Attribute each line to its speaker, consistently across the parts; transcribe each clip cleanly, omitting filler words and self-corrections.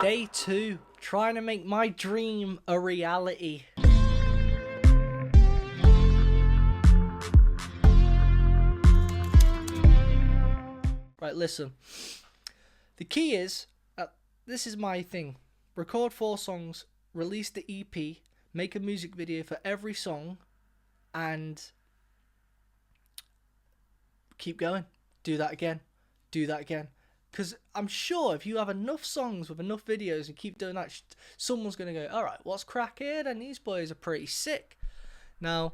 Speaker 1: Day 2, trying to make my dream a reality. Right, listen. The key is, this is my thing. Record 4 songs, release the EP, make a music video for every song, and keep going. Do that again. Do that again. Because I'm sure if you have enough songs with enough videos and keep doing that, someone's going to go, alright, what's cracking? And these boys are pretty sick. Now,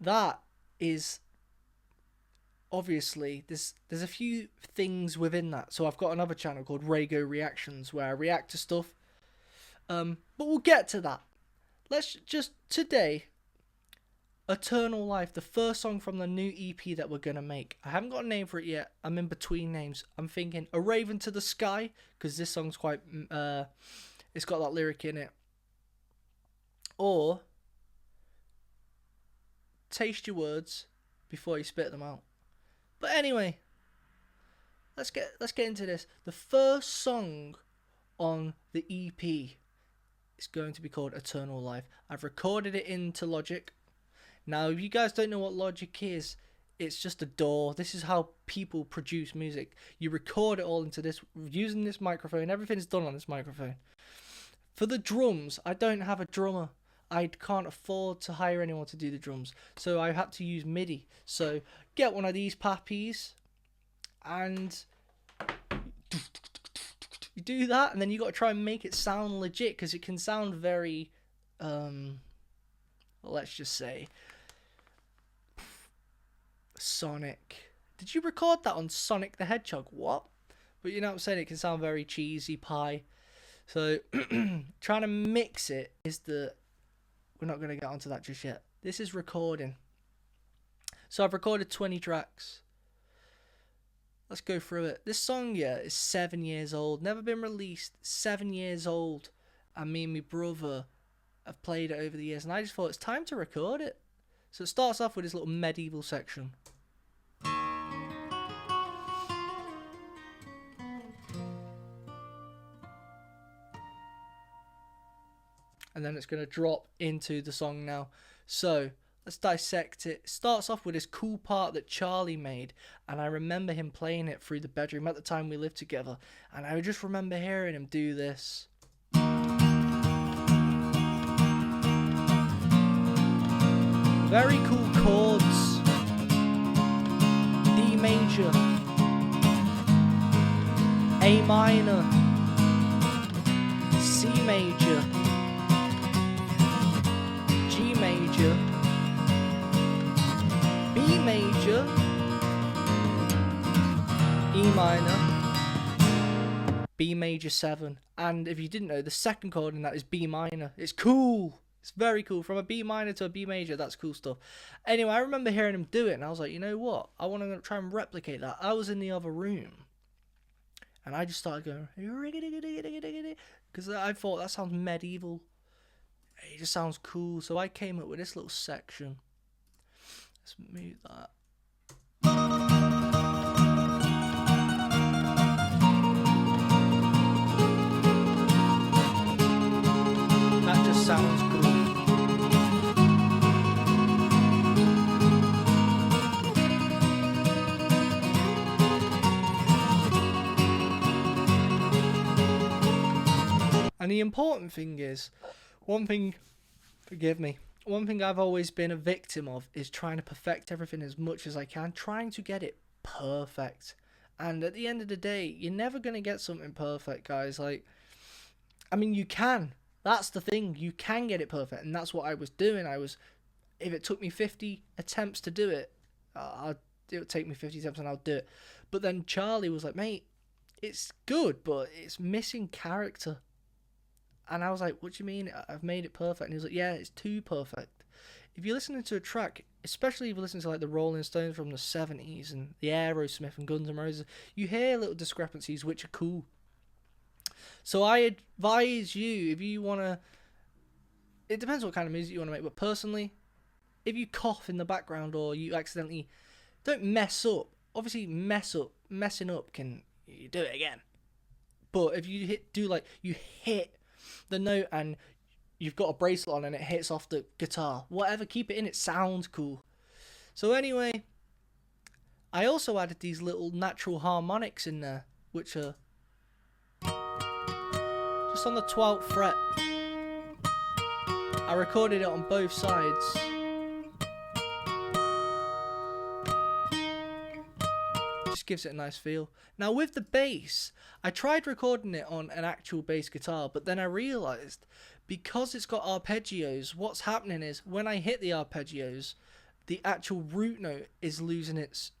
Speaker 1: that is obviously, there's a few things within that. So I've got another channel called Raygo Reactions where I react to stuff. But we'll get to that. Let's just, today, Eternal Life, the first song from the new EP that we're going to make. I haven't got a name for it yet. I'm in between names. I'm thinking A Raven to the Sky, because this song's quite, it's got that lyric in it. Or Taste Your Words Before You Spit Them Out. But anyway, let's get into this. The first song on the EP is going to be called Eternal Life. I've recorded it into Logic. Now, if you guys don't know what Logic is, it's just a DAW. This is how people produce music. You record it all into this, using this microphone. Everything's done on this microphone. For the drums, I don't have a drummer. I can't afford to hire anyone to do the drums. So I had to use MIDI. So get one of these pappies and you do that, and then you got to try and make it sound legit, because it can sound very, let's just say, Sonic. Did you record that on Sonic the Hedgehog? What? But you know what I'm saying? It can sound very cheesy pie. So trying to mix it is we're not going to get onto that just yet. This is recording. So I've recorded 20 tracks. Let's go through it. This song, yeah, is 7 years old. Never been released. 7 years old. And me and my brother have played it over the years. And I just thought it's time to record it. So it starts off with this little medieval section. And then it's going to drop into the song now. So let's dissect it. It starts off with this cool part that Charlie made, and I remember him playing it through the bedroom at the time we lived together, and I just remember hearing him do this. Very cool chords. D major, A minor, C major, G major, B major, E minor, B major 7. And if you didn't know, the second chord in that is B minor. It's cool. It's very cool. From a B minor to a B major, that's cool stuff. Anyway, I remember hearing him do it, and I was like, you know what? I want to try and replicate that. I was in the other room, and I just started going, because I thought that sounds medieval. It just sounds cool. So I came up with this little section. Let's move that. That just sounds cool. And the important thing is, one thing I've always been a victim of is trying to perfect everything as much as I can, trying to get it perfect. And at the end of the day, you're never going to get something perfect, guys. Like, I mean, you can. That's the thing. You can get it perfect. And that's what I was doing. If it took me 50 attempts to do it, it would take me 50 attempts and I'll do it. But then Charlie was like, mate, it's good, but it's missing character. And I was like, what do you mean? I've made it perfect. And he was like, yeah, it's too perfect. If you're listening to a track, especially if you're listening to like the Rolling Stones from the 70s and the Aerosmith and Guns N' Roses, you hear little discrepancies which are cool. So I advise you, if you want to, it depends what kind of music you want to make, but personally, if you cough in the background or you accidentally, don't mess up. Obviously messing up can, you do it again. But if you you hit the note and you've got a bracelet on and it hits off the guitar, whatever, keep it in, it sounds cool. So anyway, I also added these little natural harmonics in there, which are just on the 12th fret. I recorded it on both sides. Just gives it a nice feel. Now with the bass, I tried recording it on an actual bass guitar, but then I realised because it's got arpeggios, what's happening is when I hit the arpeggios, the actual root note is losing its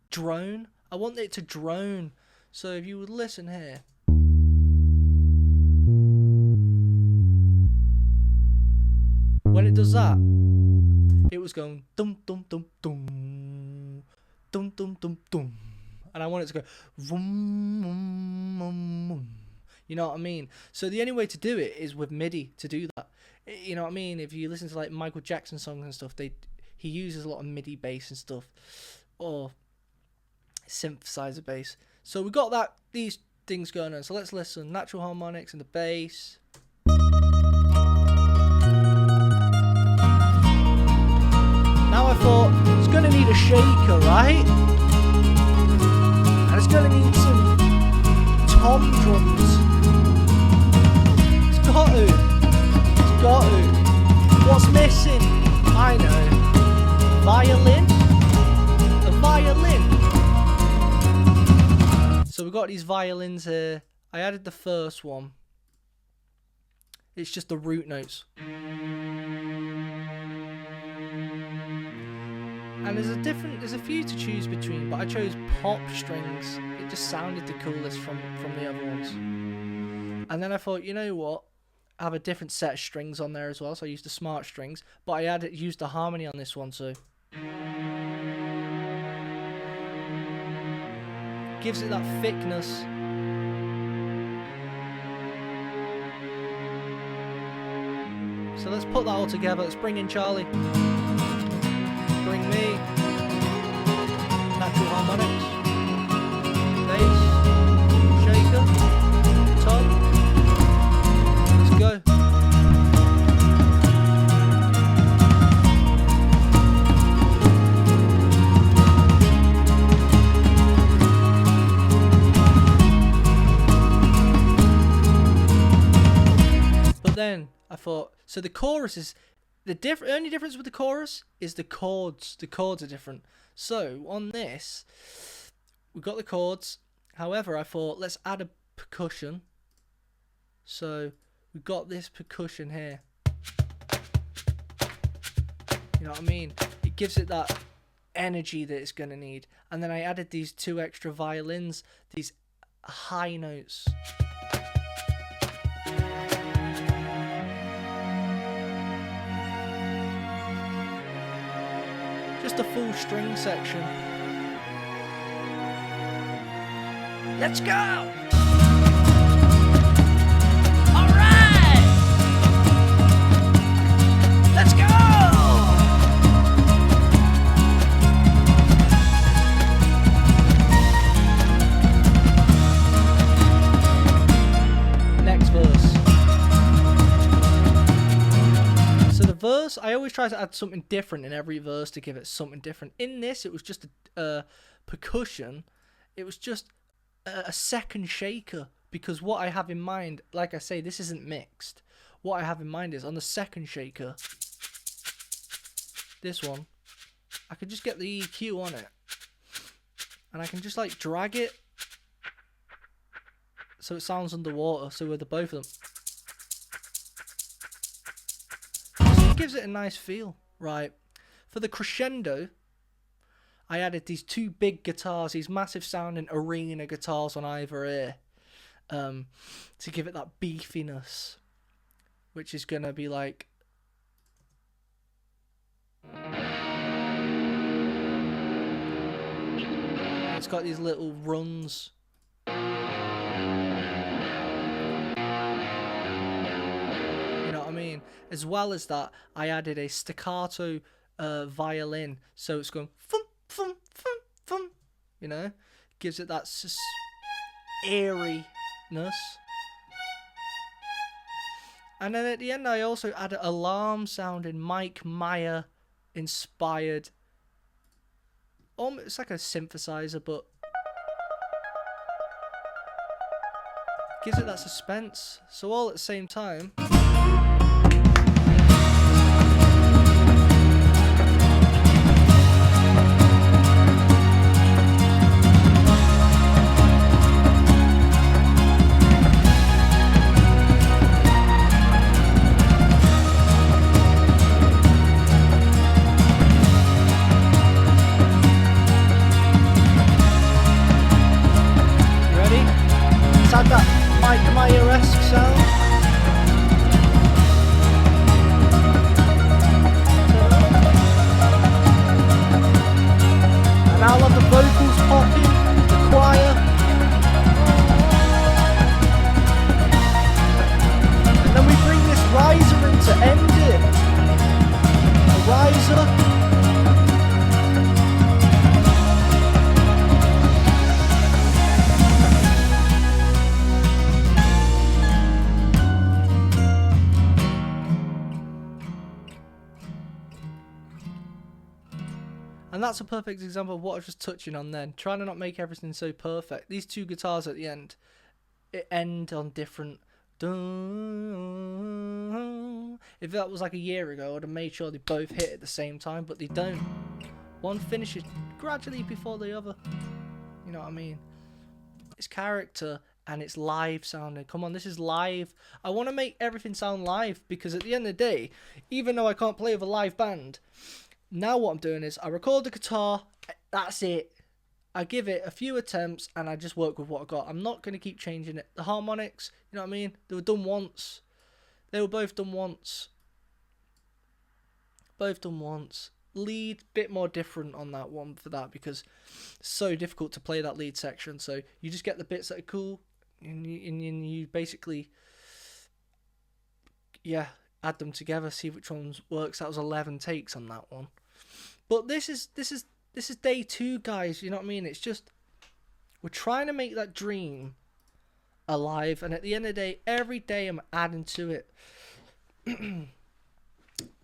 Speaker 1: drone. I want it to drone. So if you would listen here. When it does that, it was going dum dum dum dum dum dum dum dum, and I want it to go vroom, vroom, vroom, vroom. You know what I mean? So the only way to do it is with MIDI to do that. You know what I mean? If you listen to like Michael Jackson songs and stuff, he uses a lot of MIDI bass and stuff, or synthesizer bass. So we got these things going on. So let's listen. Natural harmonics and the bass. Now I thought it's gonna need a shaker, right? And it's gonna need some tom drums. It's got to. What's missing? I know. Violin? A violin. So we've got these violins here. I added the first one. It's just the root notes. And there's a few to choose between, but I chose pop strings. It just sounded the coolest from the other ones. And then I thought, you know what? I have a different set of strings on there as well, so I used the smart strings, but I used the harmony on this one too. Gives it that thickness. So let's put that all together. Let's bring in Charlie. Bring me. Natural harmonics. Bass. Shaker. Tom. Let's go. But then I thought, so the chorus is only difference with the chorus is the chords. The chords are different. So on this, we've got the chords. However, I thought let's add a percussion. So we've got this percussion here. You know what I mean? It gives it that energy that it's going to need. And then I added these 2 extra violins, these high notes. Just a full string section. Let's go! All right! Let's go! Next verse. So the verse, I always try to add something different in every verse to give it something different. In this, it was just a percussion. It was just a second shaker, because what I have in mind, like I say, this isn't mixed. What I have in mind is on the second shaker, this one, I could just get the EQ on it, and I can just like drag it so it sounds underwater. So with the both of them, it gives it a nice feel, right? For the crescendo, I added these 2 big guitars, these massive sounding arena guitars on either ear, to give it that beefiness, which is going to be like... It's got these little runs. You know what I mean? As well as that, I added a staccato violin, so it's going... Thum, thum, thum, thum, you know, gives it that eeriness. And then at the end, I also added alarm sounding Mike Myers inspired. It's like a synthesizer, but gives it that suspense. So all at the same time. That Mike Myers-esque sound. And I'll have the vocals popping, the choir. And then we bring this riser in to end it. A riser. And that's a perfect example of what I was just touching on then. Trying to not make everything so perfect. These two guitars at the end, it end on different... If that was like a year ago, I would have made sure they both hit at the same time, but they don't. One finishes gradually before the other. You know what I mean? It's character and it's live sounding. Come on, this is live. I want to make everything sound live because at the end of the day, even though I can't play with a live band... Now what I'm doing is I record the guitar, that's it. I give it a few attempts and I just work with what I got. I'm not going to keep changing it. The harmonics, you know what I mean? They were done once. They were both done once. Both done once. Lead, bit more different on that one for that because it's so difficult to play that lead section. So you just get the bits that are cool and you basically, yeah, add them together, see which ones works. That was 11 takes on that one. But this is day 2, guys. You know what I mean? It's just we're trying to make that dream alive, and at the end of the day, every day I'm adding to it.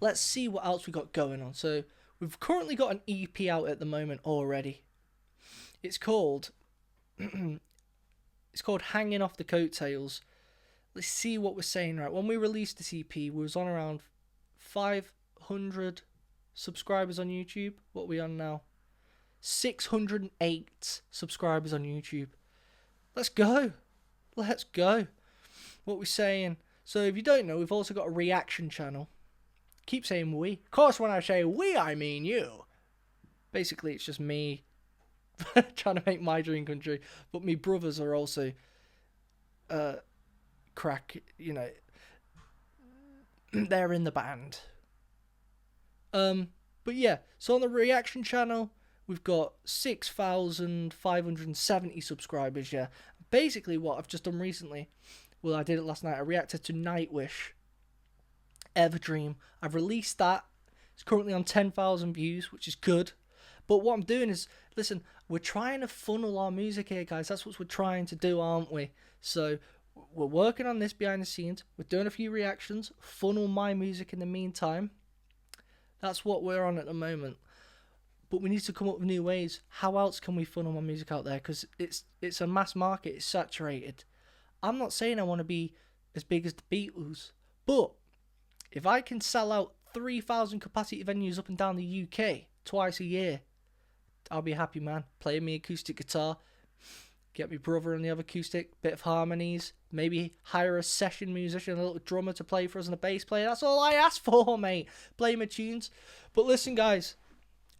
Speaker 1: Let's see what else we got going on. So we've currently got an EP out at the moment already. It's called Hanging Off the Coattails. Let's see what we're saying. Right, when we released this EP, we was on around 500 subscribers on YouTube. What are we on now? 608 subscribers on YouTube. Let's go. Let's go. What we saying? So if you don't know, we've also got a reaction channel. Keep saying we. Of course, when I say we, I mean you. Basically, it's just me trying to make my dream come true. But my brothers are also crack, you know, they're in the band. But yeah, so on the reaction channel, we've got 6,570 subscribers, yeah. Basically, what I've just done recently, well, I did it last night, I reacted to Nightwish, Everdream. I've released that. It's currently on 10,000 views, which is good. But what I'm doing is, listen, we're trying to funnel our music here, guys. That's what we're trying to do, aren't we? So we're working on this behind the scenes. We're doing a few reactions, funnel my music in the meantime. That's what we're on at the moment. But we need to come up with new ways. How else can we funnel my music out there? Because it's a mass market. It's saturated. I'm not saying I want to be as big as the Beatles. But if I can sell out 3,000 capacity venues up and down the UK twice a year, I'll be a happy man. Play me acoustic guitar. Get my brother on the other acoustic. Bit of harmonies. Maybe hire a session musician, a little drummer to play for us and a bass player. That's all I ask for, mate. Play my tunes. But listen, guys.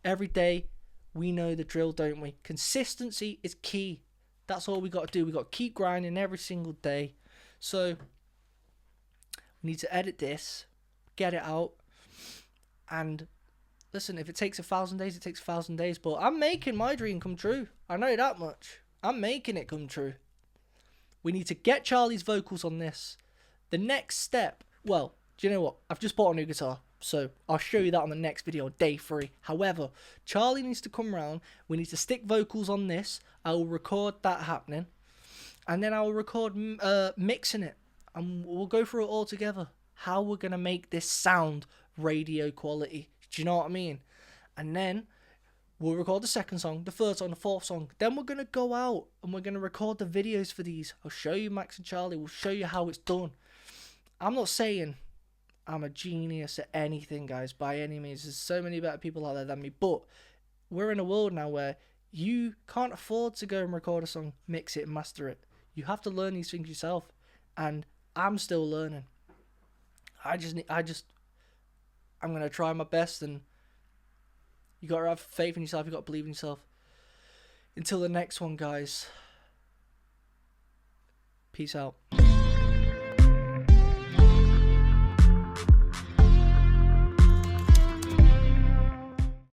Speaker 1: Every day, we know the drill, don't we? Consistency is key. That's all we got to do. We got to keep grinding every single day. So, we need to edit this. Get it out. And listen, if it takes 1,000 days, it takes 1,000 days. But I'm making my dream come true. I know that much. I'm making it come true. We need to get Charlie's vocals on this. The next step, well, do you know what? I've just bought a new guitar. So I'll show you that on the next video, day 3. However, Charlie needs to come round. We need to stick vocals on this. I will record that happening. and then I'll record mixing it, and we'll go through it all together. How we're gonna make this sound radio quality. Do you know what I mean? And then we'll record the second song, the third song, the fourth song. Then we're gonna go out and we're gonna record the videos for these. I'll show you Max and Charlie. We'll show you how it's done. I'm not saying I'm a genius at anything, guys, by any means. There's so many better people out there than me. But we're in a world now where you can't afford to go and record a song, mix it, and master it. You have to learn these things yourself. And I'm still learning. I'm gonna try my best, and you gotta have faith in yourself. You gotta believe in yourself. Until the next one, guys. Peace out.